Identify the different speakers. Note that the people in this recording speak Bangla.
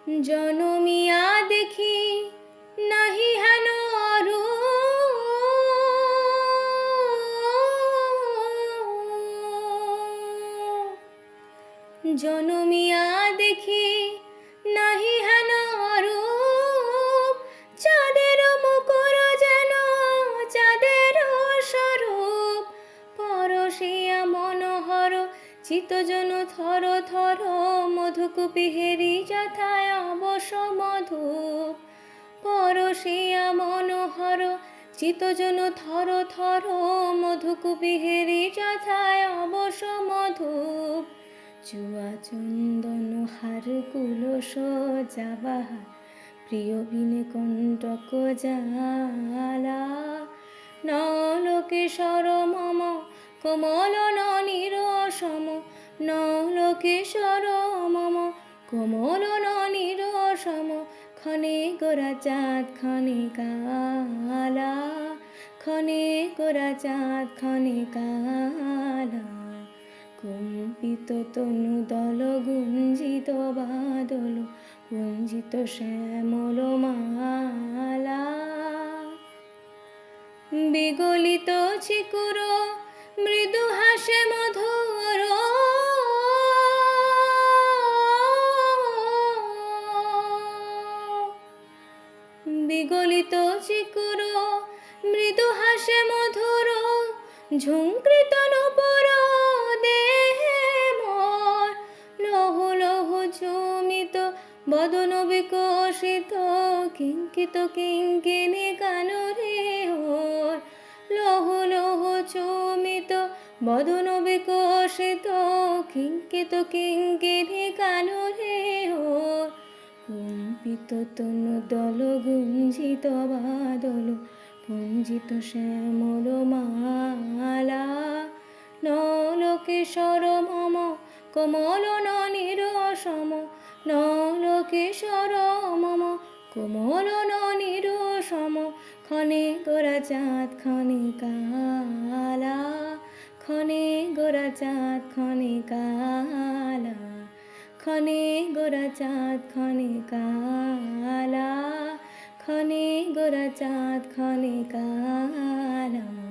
Speaker 1: জনমিয়া দেখি নাহি হেন জনমিয়া দেখি নাহি হেন রূপ, চাঁদের মুকুর যেন চাঁদের স্বরূপ, পরশিয়া মনোহর চিত্তজন থর থর, মধুকূপী হেরি যথায় অবশ মধুপ, পরশিয়া মনোহর চিত্তজন থর থর, মধুকূপী হেরি যথায় অবশ মধুপ, চুয়া চন্দন হার কুলস যাবাহার, প্রিয় বিনে কণ্টক জ্বালা, নলকেশর মম কোমল ননীর সম, নলকেশর মম কোমল ননীর সম, ক্ষণে গোরা চাঁদ ক্ষণে কালা, ক্ষণে গোরা চাঁদ ক্ষণে কালা, কম্পিত তনু দল গুঞ্জিত বাদল, গুঞ্জিত শ্যামল মালা, বিগলিত চিকুর মৃদু হাসে মধুর, বিগলিত চিকুর মৃদু হাসে মধুর, ঝুঙ্কৃত নূপুর দেহে মোর, লহু লহু ঝুমিত বদন বিকশিত, কিঙ্কিত কিঙ্কিণী কানরে ওর, লহু লহু ঝুমিত বদন বিকশিত, কিঙ্কিত কিঙ্কিণী কানরে ওর, কম্পিত তনু দল গুঞ্জিত বাদল, পুঞ্জিত শ্যামল মালা, নলকেশর মম কোমল ননীর সম, নলকেশর মম কোমল ননীর সম, ক্ষণে গোরা চাঁদ ক্ষণে কালা, ক্ষণে গোরা চাঁদ ক্ষণে কালা, ক্ষণে গোরা চাঁদ ক্ষণে কালা, ক্ষণে গোরা চাঁদ ক্ষণে কালা।